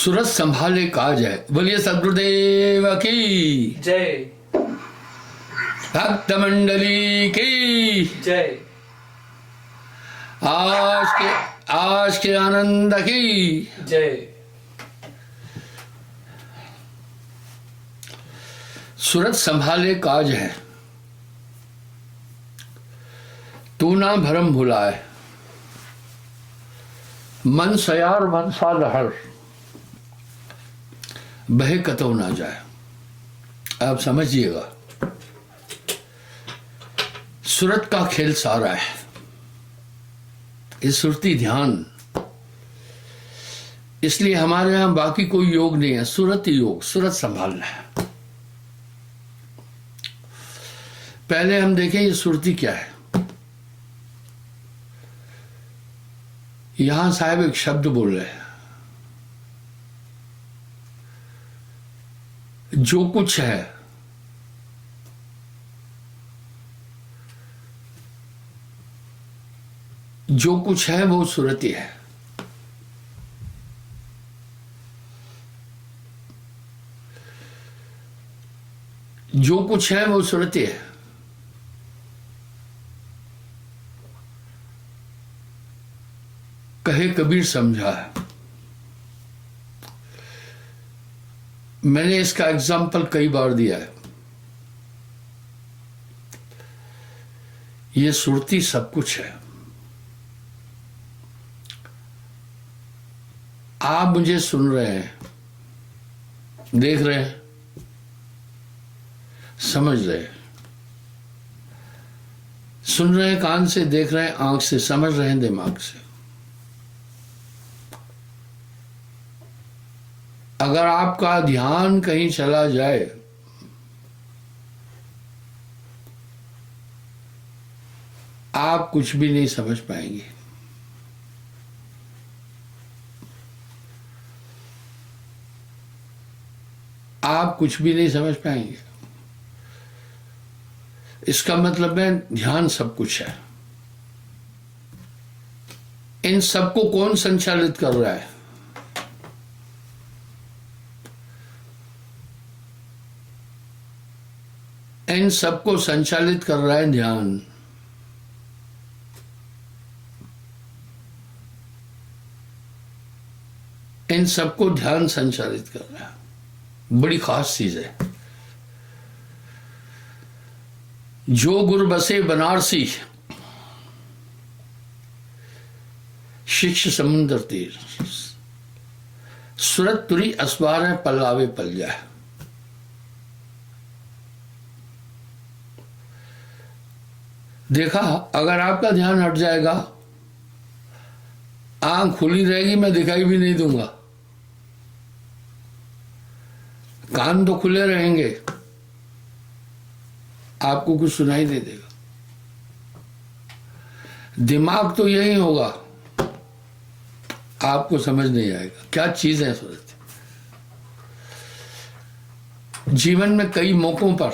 सूरत संभाले काज है। बोलिए सदगुरुदेव की जय। भक्त मंडली की जय। आज के आनंद की जय। सूरत संभाले काज है, तू ना भरम भुलाए, मन सयार मन सा लहर, बहे कतो ना जाए। आप समझिएगा, सूरत का खेल सारा है। ये सुरती ध्यान, इसलिए हमारे यहां बाकी कोई योग नहीं है, सूरत योग, सूरत संभालना है। पहले हम देखें ये सुरती क्या है। यहां साहब एक शब्द बोल रहे हैं, जो कुछ है जो कुछ है वो सुरती है। जो कुछ है वो सुरती है। कहे कबीर समझा है। मैंने इसका एग्जाम्पल कई बार दिया है। ये सुरती सब कुछ है। आप मुझे सुन रहे हैं, देख रहे हैं, समझ रहे हैं। सुन रहे हैं कान से, देख रहे हैं आंख से, समझ रहे हैं दिमाग से। अगर आपका ध्यान कहीं चला जाए, आप कुछ भी नहीं समझ पाएंगे। आप कुछ भी नहीं समझ पाएंगे। इसका मतलब है ध्यान सब कुछ है। इन सबको कौन संचालित कर रहा है? इन सबको संचालित कर रहा है ध्यान। इन सबको ध्यान संचालित कर रहा है। बड़ी खास चीज है। जो गुर बसे बनारसी, शिक्ष समुद्र तीर, सूरत तुरी असवार है, पल्लावे पल जाए। देखा, अगर आपका ध्यान हट जाएगा, आंख खुली रहेगी, मैं दिखाई भी नहीं दूंगा। कान तो खुले रहेंगे, आपको कुछ सुनाई नहीं देगा। दिमाग तो यही होगा, आपको समझ नहीं आएगा क्या चीज है सूरत। जीवन में कई मौकों पर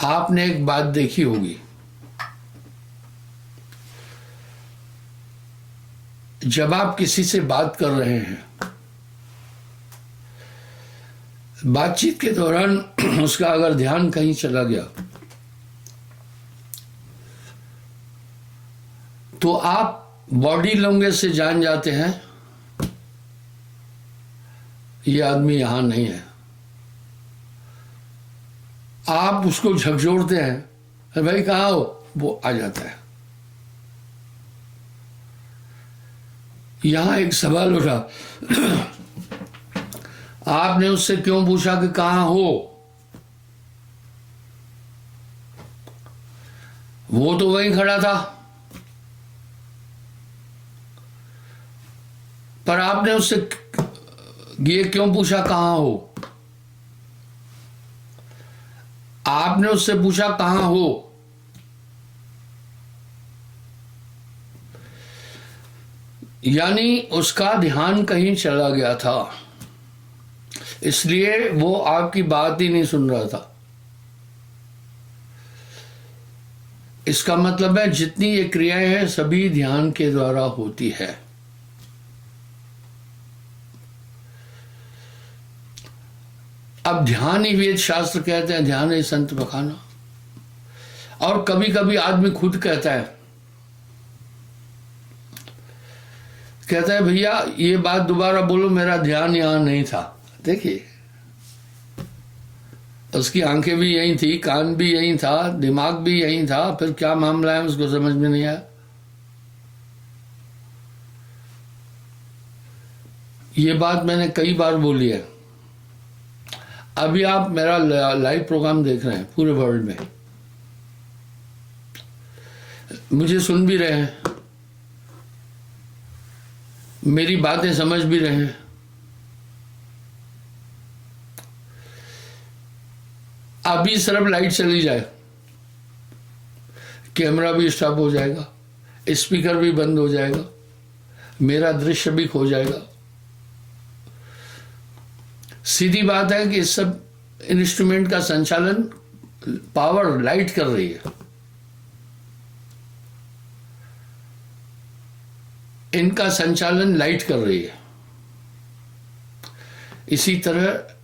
आपने एक बात देखी होगी, जब आप किसी से बात कर रहे हैं, बातचीत के दौरान उसका अगर ध्यान कहीं चला गया, तो आप बॉडी लैंग्वेज से जान जाते हैं ये आदमी यहां नहीं है। आप उसको झकझोरते हैं, भाई कहाँ हो, वो आ जाता है। यहां एक सवाल उठा, आपने उससे क्यों पूछा कि कहां हो? वो तो वहीं खड़ा था, पर आपने उससे ये क्यों पूछा कहां हो? आपने उससे पूछा कहां हो। यानी उसका ध्यान कहीं चला गया था, इसलिए वो आपकी बात ही नहीं सुन रहा था। इसका मतलब है जितनी ये क्रियाएं हैं सभी ध्यान के द्वारा होती है। अब ध्यान ही वेद शास्त्र कहते हैं, ध्यान ही संत बखाना। और कभी कभी आदमी खुद कहता है भैया ये बात दोबारा बोलो, मेरा ध्यान यहां नहीं था। देखिए, उसकी आंखें भी यही थी, कान भी यही था, दिमाग भी यही था, फिर क्या मामला है उसको समझ में नहीं आया। ये बात मैंने कई बार बोली है। अभी आप मेरा लाइव प्रोग्राम देख रहे हैं पूरे वर्ल्ड में, मुझे सुन भी रहे हैं, मेरी बातें समझ भी रहे हैं। अभी सिर्फ लाइट चली जाए, कैमरा भी स्टॉप हो जाएगा, स्पीकर भी बंद हो जाएगा, मेरा दृश्य भी खो जाएगा। सीधी बात है कि इस सब इंस्ट्रूमेंट का संचालन पावर लाइट कर रही है। इनका संचालन लाइट कर रही है। इसी तरह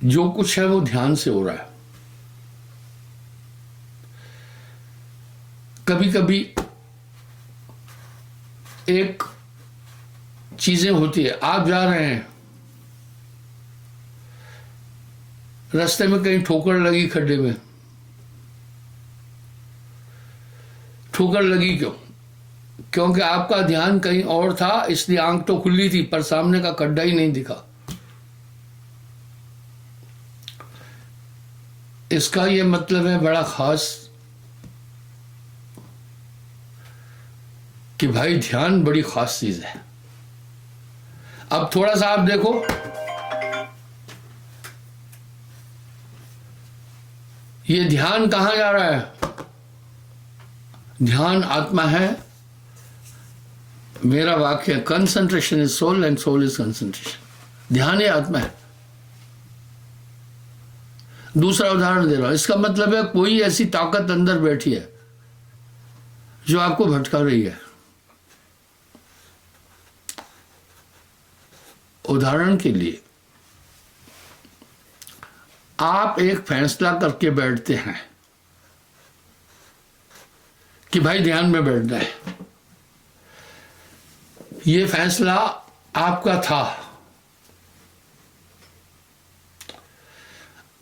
जो कुछ है वो ध्यान से हो रहा है। कभी कभी एक चीजें होती है, आप जा रहे हैं, रास्ते में कहीं ठोकर लगी, खड्डे में ठोकर लगी क्यों? क्योंकि आपका ध्यान कहीं और था, इसलिए आंख तो खुली थी पर सामने का खड्डा ही नहीं दिखा। इसका ये मतलब है बड़ा खास कि भाई ध्यान बड़ी खास चीज है। अब थोड़ा सा आप देखो, ये ध्यान कहां जा रहा है? ध्यान आत्मा है। मेरा वाक्य, concentration is soul and soul is concentration. ध्यान ही आत्मा है। दूसरा उदाहरण दे रहा हूं, इसका मतलब है कोई ऐसी ताकत अंदर बैठी है जो आपको भटका रही है। उदाहरण के लिए, आप एक फैसला करके बैठते हैं कि भाई ध्यान में बैठना है। ये फैसला आपका था,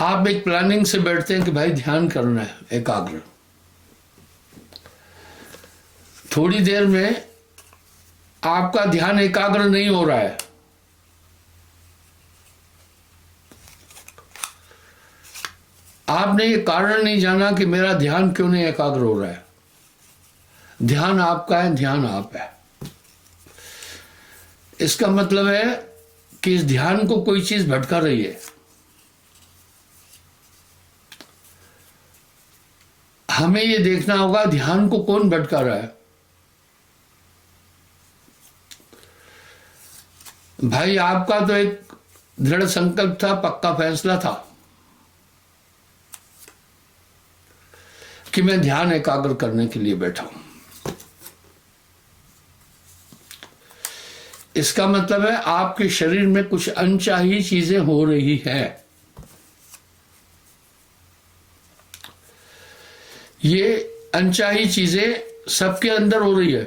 आप एक प्लानिंग से बैठते हैं कि भाई ध्यान करना है, एकाग्र। थोड़ी देर में आपका ध्यान एकाग्र नहीं हो रहा है, आपने ये कारण नहीं जाना कि मेरा ध्यान क्यों नहीं एकाग्र हो रहा है। ध्यान आपका है, ध्यान आप है। इसका मतलब है कि इस ध्यान को कोई चीज भटका रही है। हमें ये देखना होगा ध्यान को कौन भटका रहा है। भाई आपका तो एक दृढ़ संकल्प था, पक्का फैसला था कि मैं ध्यान एकाग्र करने के लिए बैठा हूं। इसका मतलब है आपके शरीर में कुछ अनचाही चीजें हो रही है। ये अनचाही चीजें सबके अंदर हो रही है।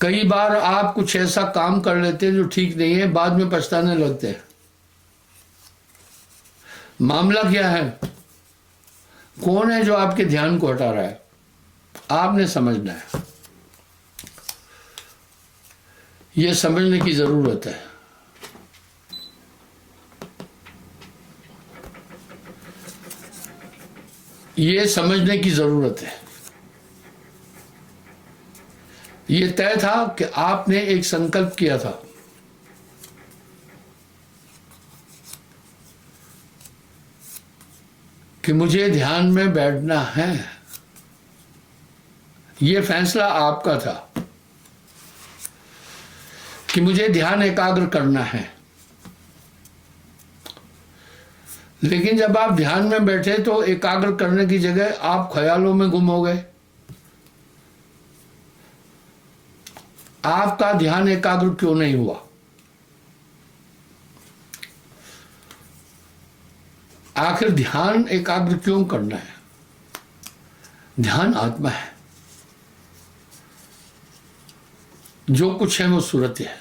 कई बार आप कुछ ऐसा काम कर लेते हैं जो ठीक नहीं है, बाद में पछताने लगते हैं। मामला क्या है? कौन है जो आपके ध्यान को हटा रहा है? आपने समझना है। यह समझने की जरूरत है। ये समझने की जरूरत है। ये तय था कि आपने एक संकल्प किया था कि मुझे ध्यान में बैठना है। ये फैसला आपका था कि मुझे ध्यान एकाग्र करना है। लेकिन जब आप ध्यान में बैठे तो एकाग्र करने की जगह आप ख्यालों में गुम हो गए। आपका ध्यान एकाग्र क्यों नहीं हुआ? आखिर ध्यान एकाग्र क्यों करना है? ध्यान आत्मा है, जो कुछ है वो सूरत है।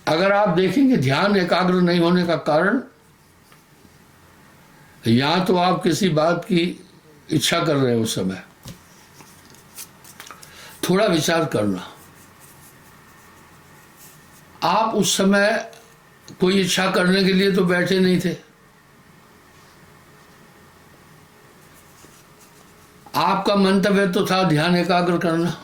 अगर आप देखेंगे ध्यान एकाग्र नहीं होने का कारण, या तो आप किसी बात की इच्छा कर रहे हो उस समय, थोड़ा विचार करना, आप उस समय कोई इच्छा करने के लिए तो बैठे नहीं थे, आपका मंतव्य तो था ध्यान एकाग्र करना।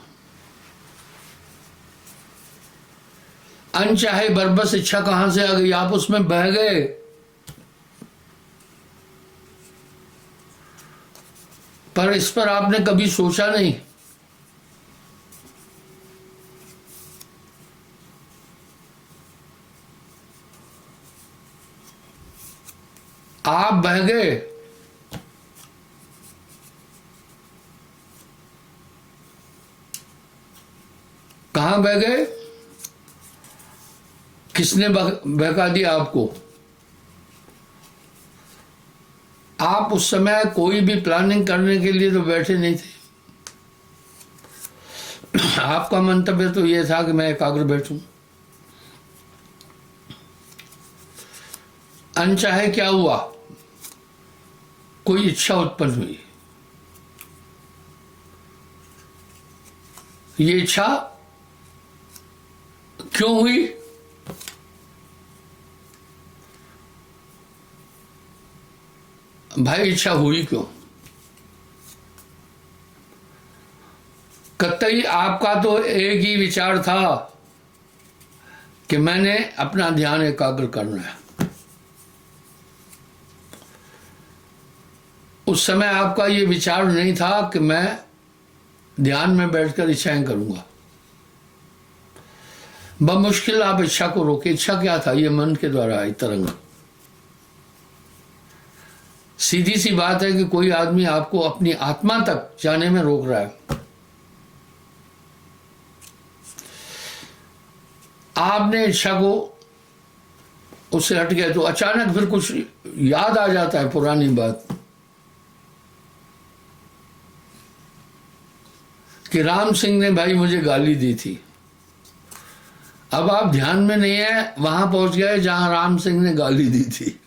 अनचाहे बरबस इच्छा कहां से आ गई, आप उसमें बह गए। पर इस पर आपने कभी सोचा नहीं। आप बह गए। कहां बह गए? किसने बहका दिया आपको? आप उस समय कोई भी प्लानिंग करने के लिए तो बैठे नहीं थे। आपका मंतव्य तो यह था कि मैं एकाग्र बैठूं। अनचाहे क्या हुआ? कोई इच्छा उत्पन्न हुई। ये इच्छा क्यों हुई? भाई इच्छा हुई क्यों? कतई आपका तो एक ही विचार था कि मैंने अपना ध्यान एकाग्र करना है। उस समय आपका ये विचार नहीं था कि मैं ध्यान में बैठकर इच्छाएं करूंगा। बमुश्किल आप इच्छा को रोके। इच्छा क्या था? ये मन के द्वारा आई तरंग। सीधी सी बात है कि कोई आदमी आपको अपनी आत्मा तक जाने में रोक रहा है। आपने इच्छा को उससे हट गए तो अचानक फिर कुछ याद आ जाता है, पुरानी बात, कि राम सिंह ने भाई मुझे गाली दी थी। अब आप ध्यान में नहीं है, वहां पहुंच गए जहां राम सिंह ने गाली दी थी।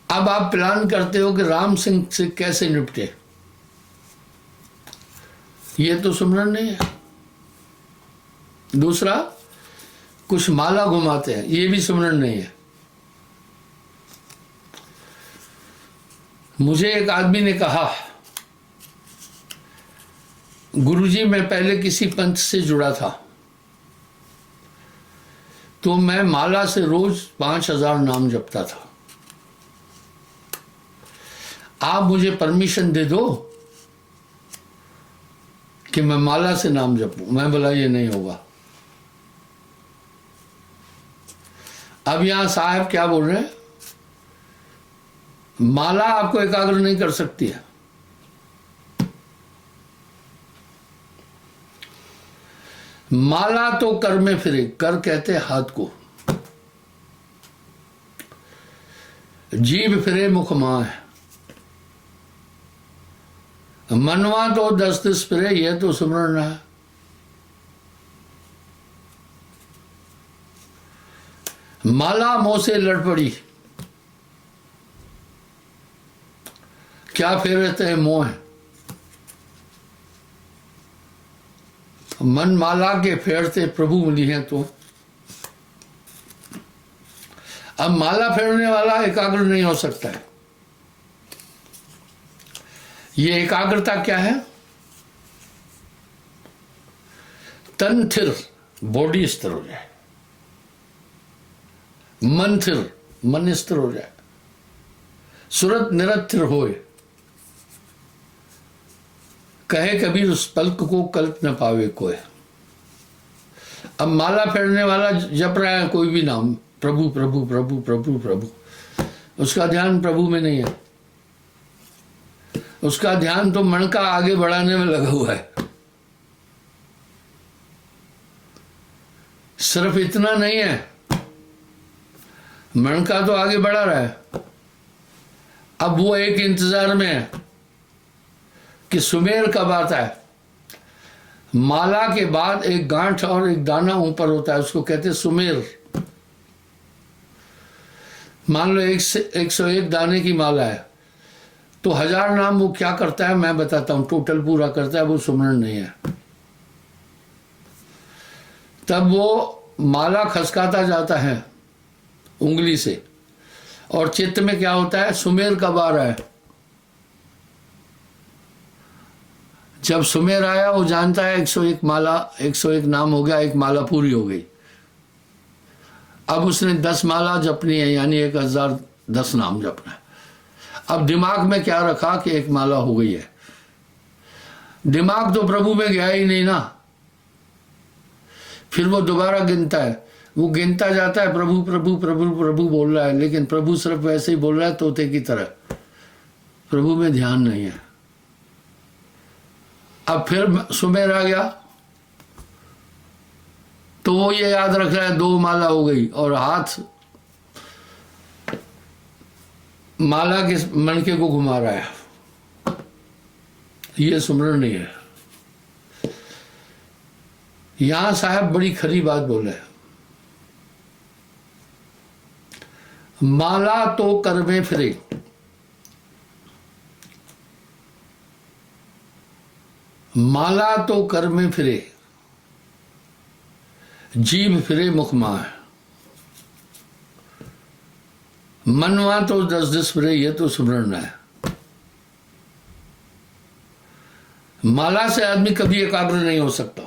अब आप प्लान करते हो कि राम सिंह से कैसे निपटे। ये तो सुमरन नहीं है। दूसरा, कुछ माला घुमाते हैं, ये भी सुमरन नहीं है। मुझे एक आदमी ने कहा, गुरुजी मैं पहले किसी पंथ से जुड़ा था, तो मैं माला से रोज 5000 नाम जपता था। आप मुझे परमिशन दे दो कि मैं माला से नाम जपूं। मैं बोला ये नहीं होगा। अब यहां साहब क्या बोल रहे हैं? माला आपको एकाग्र नहीं कर सकती है। माला तो कर में फिरे, कर कहते हैं हाथ को, जीभ फिरे मुख मां है, मनवा तो 10 फिरे, यह तो सुमरण है। माला मोह से लड़ पड़ी, क्या फेरते हैं मोह है। मन माला के फेरते प्रभु मिली हैं तो। अब माला फेरने वाला एकाग्र नहीं हो सकता है। ये एकाग्रता क्या है? तन थिर, बॉडी स्थिर हो जाए, मन थिर, मन स्थिर हो जाए, सुरत निरथिर होए। कहे कबीर उस पलक को कल्प न पावे कोई। अब माला फेरने वाला जप रहा है कोई भी नाम, प्रभु प्रभु प्रभु प्रभु प्रभु, उसका ध्यान प्रभु में नहीं है, उसका ध्यान तो मन का आगे बढ़ाने में लगा हुआ है। सिर्फ इतना नहीं है, मन का तो आगे बढ़ा रहा है, अब वो एक इंतजार में है कि सुमेर कब आता है। माला के बाद एक गांठ और एक दाना ऊपर होता है, उसको कहते हैं सुमेर। मान लो 101 दाने की माला है तो 1000 नाम वो क्या करता है मैं बताता हूं, टोटल पूरा करता है, वो सुमरण नहीं है। तब वो माला खसकाता जाता है उंगली से, और चित्त में क्या होता है, सुमेर कब आ रहा है। जब सुमेर आया वो जानता है 101 माला, 101 नाम हो गया, एक माला पूरी हो गई। अब उसने 10 माला जपनी है, यानी 1010 नाम जपना है। अब दिमाग में क्या रखा कि एक माला हो गई है, दिमाग तो प्रभु में गया ही नहीं ना। फिर वो दोबारा गिनता है, वो गिनता जाता है, प्रभु प्रभु प्रभु प्रभु बोल रहा है, लेकिन प्रभु सिर्फ वैसे ही बोल रहा है तोते की तरह, प्रभु में ध्यान नहीं है। अब फिर सुमेर आ गया तो वो ये याद रख रहा है 2 माला हो गई, और हाथ माला के मणके को घुमा रहा है, ये सुमरण नहीं है। यहां साहब बड़ी खरी बात बोले, माला तो कर में फिरे, माला तो कर में फिरे, जीभ फिरे मुख माह, मनवा तो 10 फिरे, ये तो सुमरण है। माला से आदमी कभी एकाग्र नहीं हो सकता।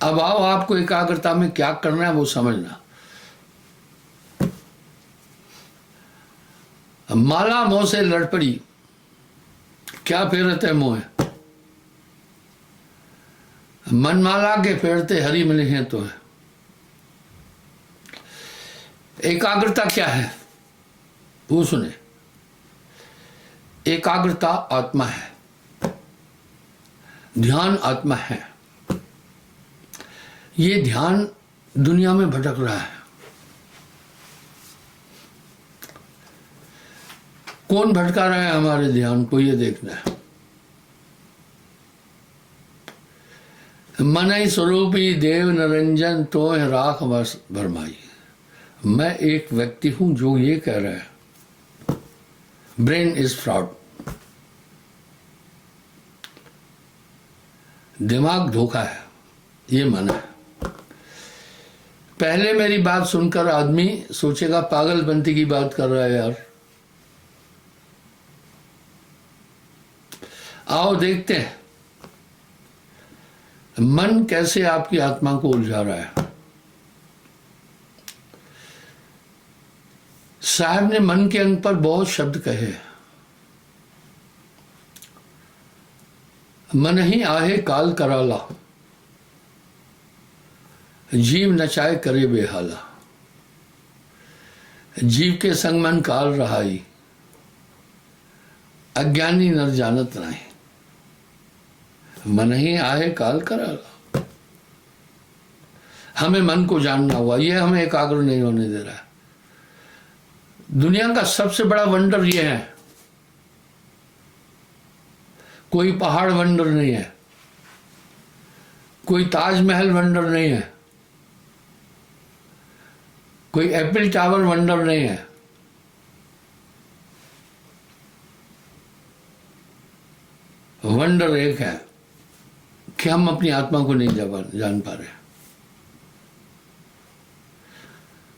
अब आओ आपको एकाग्रता में क्या करना है वो समझना। माला मोह से लड़ पड़ी, क्या फेरत है मोह, मनमाला के फेरते हरि मिले हैं तो है। एकाग्रता क्या है वो सुने। एकाग्रता आत्मा है, ध्यान आत्मा है। ये ध्यान दुनिया में भटक रहा है। कौन भटका रहा है हमारे ध्यान को, ये देखना है। मन ही स्वरूपी देव निरंजन तो है राख बस भरमाई। मैं एक व्यक्ति हूं जो ये कह रहा है ब्रेन इज फ्रॉड, दिमाग धोखा है, ये मन है। पहले मेरी बात सुनकर आदमी सोचेगा पागलपंती की बात कर रहा है यार। आओ देखते हैं मन कैसे आपकी आत्मा को उलझा रहा है। साहब ने मन के अंग पर बहुत शब्द कहे। मन ही आहे काल कराला, जीव नचाए करे बेहाला। जीव के संग मन काल रहाई, अज्ञानी नर जानत नहीं। मन ही आहे काल कराला, हमें मन को जानना हुआ, ये हमें एकाग्र नहीं होने दे रहा है। दुनिया का सबसे बड़ा वंडर ये है, कोई पहाड़ वंडर नहीं है, कोई ताजमहल वंडर नहीं है, कोई एप्पल टावर वंडर नहीं है। वंडर एक है कि हम अपनी आत्मा को नहीं जान पा रहे।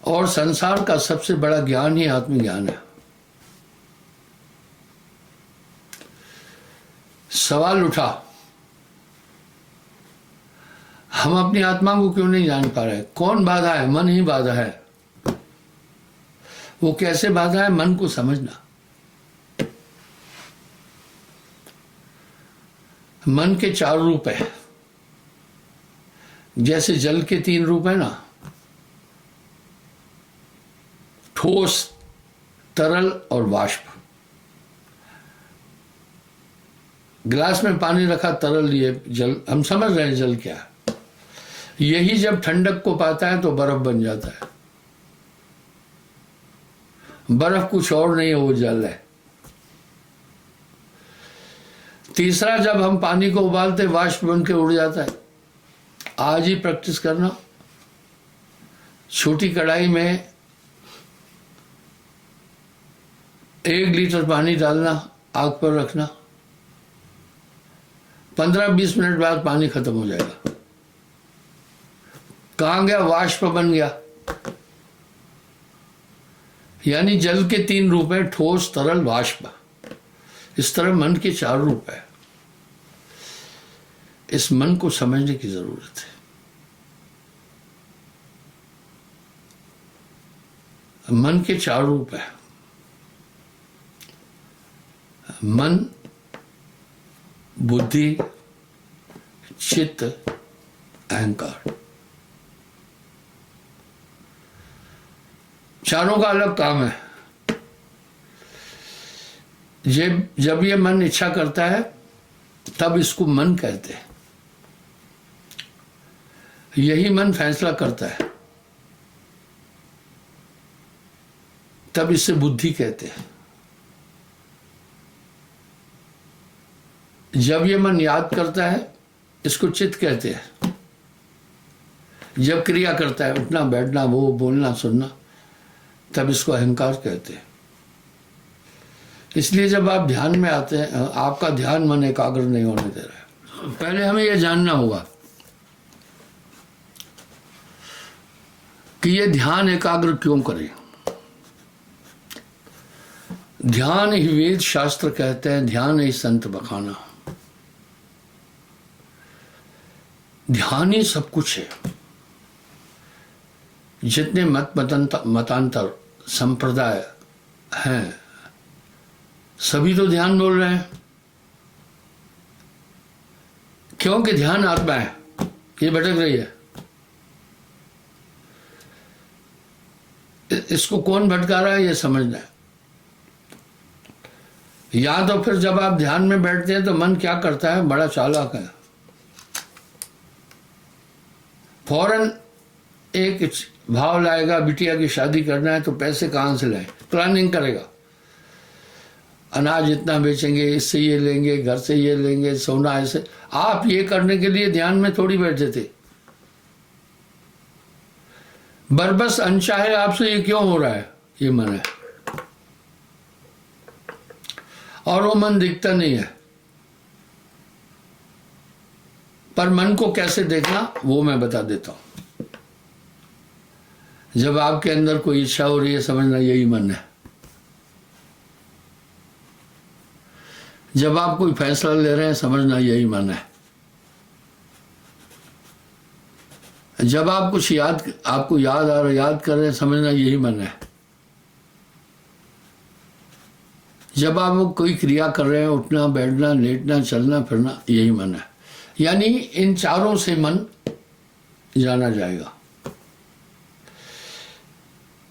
और संसार का सबसे बड़ा ज्ञान ही आत्मज्ञान है। सवाल उठा, हम अपनी आत्मा को क्यों नहीं जान पा रहे? कौन बाधा है? मन ही बाधा है। वो कैसे बाधा है? मन को समझना। मन के 4 रूप है। जैसे जल के 3 रूप है ना, ठोस, तरल और वाष्प। गिलास में पानी रखा, तरल, ये जल, हम समझ रहे हैं जल क्या है। यही जब ठंडक को पाता है तो बर्फ बन जाता है। बर्फ कुछ और नहीं है, वो जल है। तीसरा, जब हम पानी को उबालते वाष्प बन के उड़ जाता है। आज ही प्रैक्टिस करना, छोटी कढ़ाई में 1 लीटर पानी डालना, आग पर रखना, 15-20 मिनट बाद पानी खत्म हो जाएगा। कहां गया? वाष्प बन गया। यानी जल के 3 रूप है, ठोस, तरल, वाष्प। इस तरह मन के 4 रूप है। इस मन को समझने की जरूरत है। मन के 4 रूप है। मन, बुद्धि, चित्त, अहंकार। चारों का अलग काम है। जब ये मन इच्छा करता है तब इसको मन कहते हैं। यही मन फैसला करता है तब इसे बुद्धि कहते हैं। जब ये मन याद करता है इसको चित्त कहते हैं। जब क्रिया करता है, उठना बैठना, वो बोलना सुनना, तब इसको अहंकार कहते हैं। इसलिए जब आप ध्यान में आते हैं, आपका ध्यान मन एकाग्र नहीं होने दे रहा है। पहले हमें यह जानना होगा कि ये ध्यान एकाग्र क्यों करें। ध्यान ही वेद शास्त्र कहते हैं, ध्यान ही संत बखाना। ध्यान ही सब कुछ है। जितने मतांतर संप्रदाय हैं, सभी तो ध्यान बोल रहे हैं, क्योंकि ध्यान आत्मा है, ये भटक रही है। इसको कौन भटका रहा है ये समझना है। या तो फिर जब आप ध्यान में बैठते हैं तो मन क्या करता है, बड़ा चालाक है, फौरन एक भाव लाएगा, बिटिया की शादी करना है तो पैसे कहाँ से लाएं, प्लानिंग करेगा। अनाज इतना बेचेंगे, इससे ये लेंगे, घर से ये लेंगे, सोना ऐसे। आप ये करने के लिए ध्यान में थोड़ी बैठे थे। बरबस अनचाहे आपसे ये क्यों हो रहा है, ये मन है। और वो मन दिखता नहीं है। पर मन को कैसे देखना वो मैं बता देता हूं। जब आपके अंदर कोई इच्छा हो रही है, समझना यही मन है। जब आप कोई फैसला ले रहे हैं, समझना यही मन है। जब आप कुछ आपको याद आ रहा, याद कर रहे हैं, समझना यही मन है। जब आप कोई क्रिया कर रहे हैं, उठना बैठना लेटना चलना फिरना, यही मन है। यानी इन चारों से मन जाना जाएगा।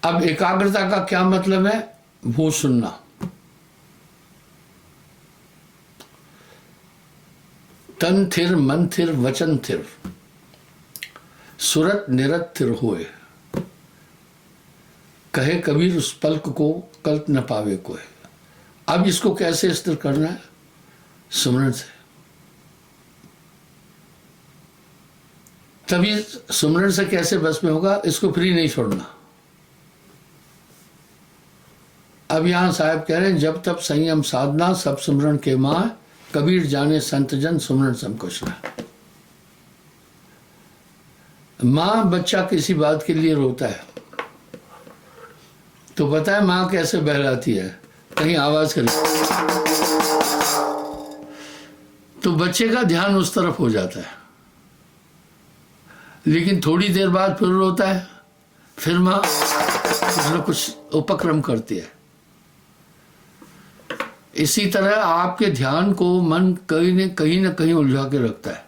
अब एकाग्रता का क्या मतलब है, वो सुनना। तन थिर मन थिर वचन थिर, सुरत निरत थिर होए, कहे कबीर उस पल्क को कल्प न पावे कोई। अब इसको कैसे स्थिर करना है, सुमरन से। तभी सुमरन से कैसे बस में होगा, इसको फ्री नहीं छोड़ना। अब यहां साहब कह रहे हैं, जब तब संयम साधना सब सुमरन के मां, कबीर जाने संत जन सुमरन सब कुछ ना। मां बच्चा किसी बात के लिए रोता है तो पता है मां कैसे बहलाती है, कहीं आवाज करे तो बच्चे का ध्यान उस तरफ हो जाता है। लेकिन थोड़ी देर बाद फिर रोता है, फिर मां कुछ न कुछ उपक्रम करती है। इसी तरह आपके ध्यान को मन कहीं न कहीं उलझा के रखता है।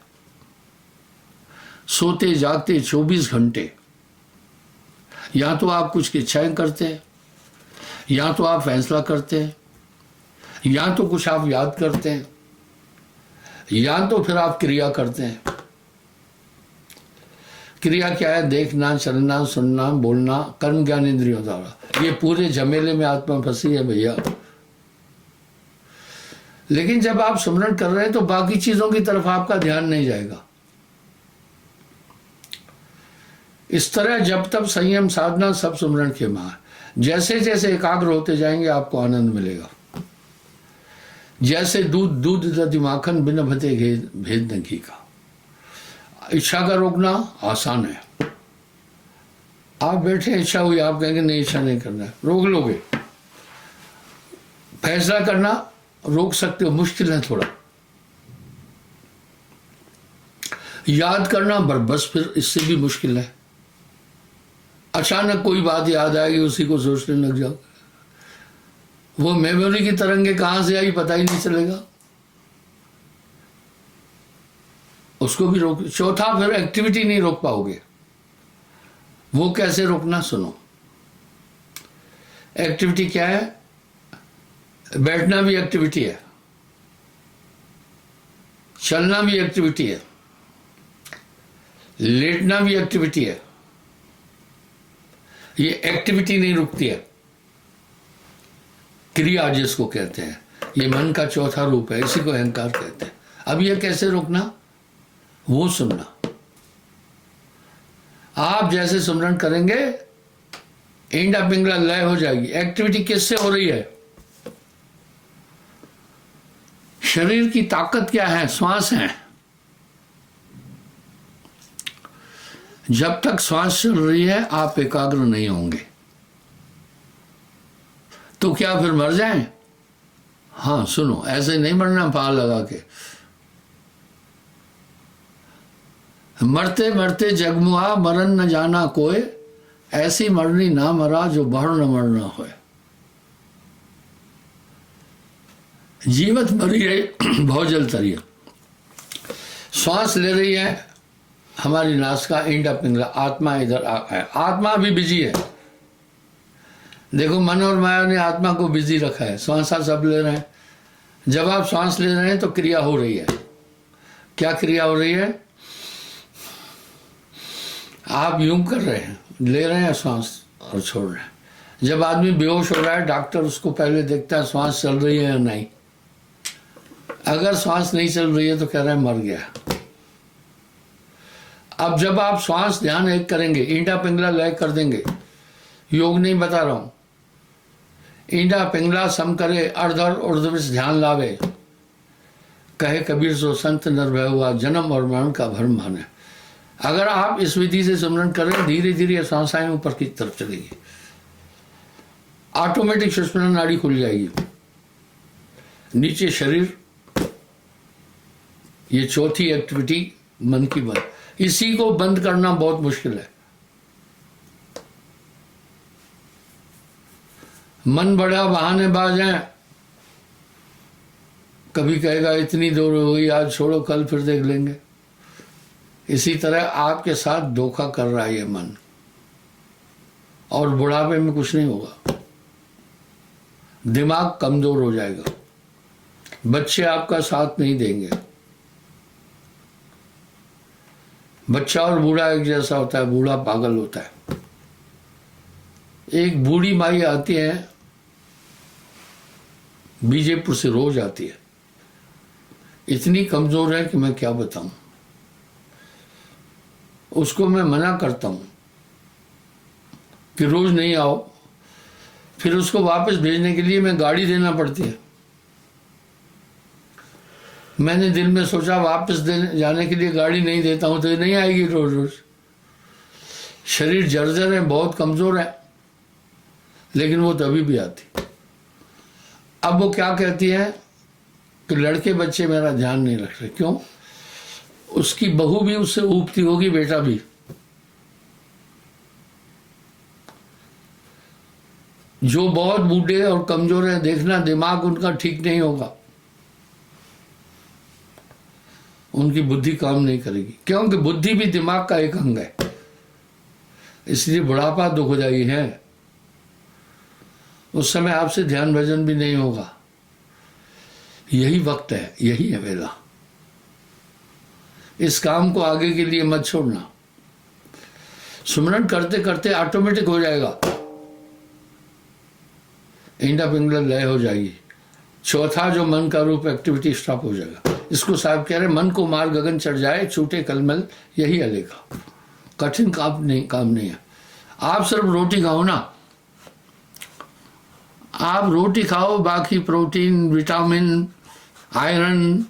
सोते जागते 24 घंटे या तो आप कुछ की इच्छाएं करते हैं, या तो आप फैसला करते हैं, या तो कुछ आप याद करते हैं, या तो फिर आप क्रिया करते हैं। क्रिया क्या है? देखना, चलना, सुनना, बोलना, कर्म ज्ञान इंद्रियों द्वारा। ये पूरे झमेले में आत्मा फंसी है भैया। लेकिन जब आप सुमरण कर रहे हैं तो बाकी चीजों की तरफ आपका ध्यान नहीं जाएगा। इस तरह जब तक संयम साधना सब सुमरण के मां। जैसे जैसे एकाग्र होते जाएंगे आपको आनंद मिलेगा। जैसे दूध दूध दधि माखन बिन भते भेद न घी का। इच्छा का रोकना आसान है। आप बैठे, इच्छा हुई, आप कहेंगे नहीं इच्छा नहीं करना है, रोक लोगे। फैसला करना रोक सकते हो, मुश्किल है थोड़ा। याद करना बस फिर इससे भी मुश्किल है। अचानक कोई बात याद आएगी, उसी को सोचने लग जाओ। वो मेमोरी की तरंगे कहां से आई पता ही नहीं चलेगा। उसको भी रोक। चौथा, फिर एक्टिविटी नहीं रोक पाओगे। वो कैसे रोकना सुनो। एक्टिविटी क्या है? बैठना भी एक्टिविटी है, चलना भी एक्टिविटी है, लेटना भी एक्टिविटी है। ये एक्टिविटी नहीं रुकती है। क्रिया जिसको कहते हैं, ये मन का चौथा रूप है, इसी को अहंकार कहते हैं। अब ये कैसे रोकना, वो सुनना। आप जैसे सुमरण करेंगे इंडा पिंगला लय हो जाएगी। एक्टिविटी किससे हो रही है? शरीर की ताकत क्या है? श्वास है। जब तक श्वास चल रही है आप एकाग्र नहीं होंगे। तो क्या फिर मर जाएं? हाँ सुनो, ऐसे नहीं मरना पाल लगा के। मरते मरते जगमुआ मरण न जाना कोई, ऐसी मरनी ना मरा जो बढ़ न मरना होए। जीवत मरी है भौजल तरिया। श्वास ले रही है हमारी नासिका, इंडा पिंगला, आत्मा इधर है। आत्मा भी बिजी है। देखो मन और माया ने आत्मा को बिजी रखा है। श्वास सब ले रहे हैं। जब आप श्वास ले रहे हैं तो क्रिया हो रही है। क्या क्रिया हो रही है? आप यूं कर रहे हैं, ले रहे हैं श्वास और छोड़ रहे हैं। जब आदमी बेहोश हो रहा है, डॉक्टर उसको पहले देखता है श्वास चल रही है या नहीं। अगर श्वास नहीं चल रही है तो कह रहा है मर गया। अब जब आप श्वास ध्यान एक करेंगे, इंडा पिंगला लय कर देंगे। योग नहीं बता रहा हूं। इंडा पिंगला सम करे, अर्धर उर्ध्व ध्यान लावे। कहे कबीर सो संत निर्भय हुआ, जन्म और मरण का भ्रम माने। अगर आप इस विधि से सुमरण करें, धीरे धीरे सांसें ऊपर की तरफ चलेगी। ऑटोमेटिक सुषुम्ना नाड़ी खुल जाएगी। नीचे शरीर। ये चौथी एक्टिविटी मन की बंद। इसी को बंद करना बहुत मुश्किल है। मन बड़ा बहानेबाज है। कभी कहेगा इतनी दूर हो गई, आज छोड़ो, कल फिर देख लेंगे। इसी तरह आपके साथ धोखा कर रहा है ये मन। और बुढ़ापे में कुछ नहीं होगा। दिमाग कमजोर हो जाएगा। बच्चे आपका साथ नहीं देंगे। बच्चा और बूढ़ा एक जैसा होता है। बूढ़ा पागल होता है। एक बूढ़ी माई आती है, बीजेपुर से रोज आती है। इतनी कमजोर है कि मैं क्या बताऊं। उसको मैं मना करता हूं कि रोज नहीं आओ। फिर उसको वापस भेजने के लिए मैं गाड़ी देना पड़ती है। मैंने दिल में सोचा वापस जाने के लिए गाड़ी नहीं देता हूं तो ये नहीं आएगी रोज रोज। शरीर जर्जर है, बहुत कमजोर है, लेकिन वो तभी भी आती। अब वो क्या कहती है कि लड़के बच्चे मेरा ध्यान नहीं रख रहे। क्यों? उसकी बहू भी उससे ऊबती होगी, बेटा भी। जो बहुत बूढ़े और कमजोर है, देखना दिमाग उनका ठीक नहीं होगा। उनकी बुद्धि काम नहीं करेगी, क्योंकि बुद्धि भी दिमाग का एक अंग है। इसलिए बुढ़ापा दुखदायी है। उस समय आपसे ध्यान भजन भी नहीं होगा। यही वक्त है, यही है वेला। इस काम को आगे के लिए मत छोड़ना। सुमरन करते करते ऑटोमेटिक हो जाएगा, इंडा पिंगला लय हो जाएगी। चौथा जो मन का रूप एक्टिविटी स्टॉप हो जाएगा। इसको साहब कह रहे मन को मार गगन चढ़ जाए, छूटे कलमल यही अलेखा। कठिन काम नहीं है। आप सिर्फ रोटी खाओ ना, आप रोटी खाओ, बाकी प्रोटीन, विटामिन, आयरन,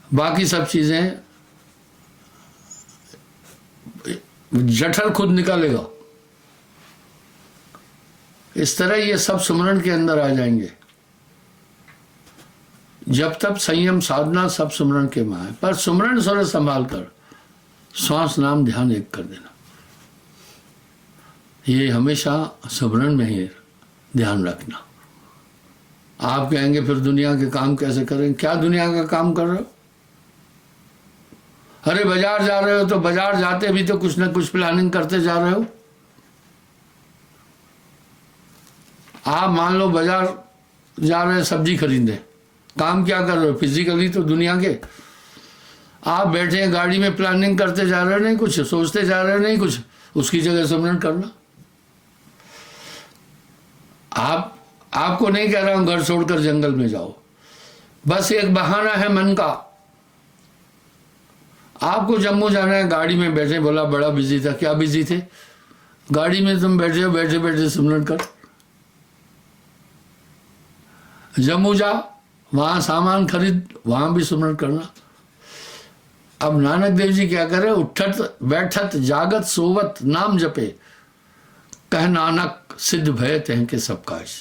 बाकी सब चीजें जठर खुद निकालेगा। इस तरह ये सब सुमरन के अंदर आ जाएंगे। जब तक संयम साधना सब सुमरन के में है, पर सुमरन स्वरे संभाल कर श्वास नाम ध्यान एक कर देना। ये हमेशा सुमरन में ही ध्यान रखना। आप कहेंगे फिर दुनिया के काम कैसे करें? क्या दुनिया का काम कर रहे हो? अरे बाजार जा रहे हो तो बाजार जाते भी तो कुछ ना कुछ प्लानिंग करते जा रहे हो। आप मान लो बाजार जा रहे हैं सब्जी खरीदने, काम क्या कर रहे हो? फिजिकली तो दुनिया के। आप बैठे हैं गाड़ी में, प्लानिंग करते जा रहे हो, नहीं कुछ सोचते जा रहे हो, नहीं कुछ। उसकी जगह सुमरन करना। आपको नहीं कह रहा हूं घर छोड़कर जंगल में जाओ, बस एक बहाना है मन का। आपको जम्मू जाना है, गाड़ी में बैठे, बोला बड़ा बिजी था। क्या बिजी थे? गाड़ी में तुम बैठे हो, बैठे बैठे सुमरन कर। जम्मू जा, वहां सामान खरीद, वहां भी सुमरन करना। अब नानक देव जी क्या करे? उठत बैठत जागत सोवत नाम जपे, कह नानक सिद्ध भय तह के सब काज।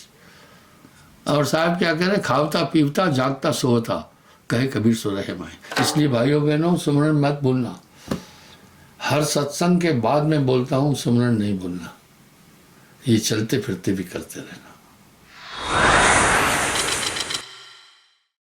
और साहब क्या कह रहे? खावता पीवता जागता सोता, कहे कबीर सो रहे माए। इसलिए भाइयों बहनों सुमरन मत भूलना। हर सत्संग के बाद में बोलता हूं सुमरन नहीं भूलना। ये चलते फिरते भी करते रहना।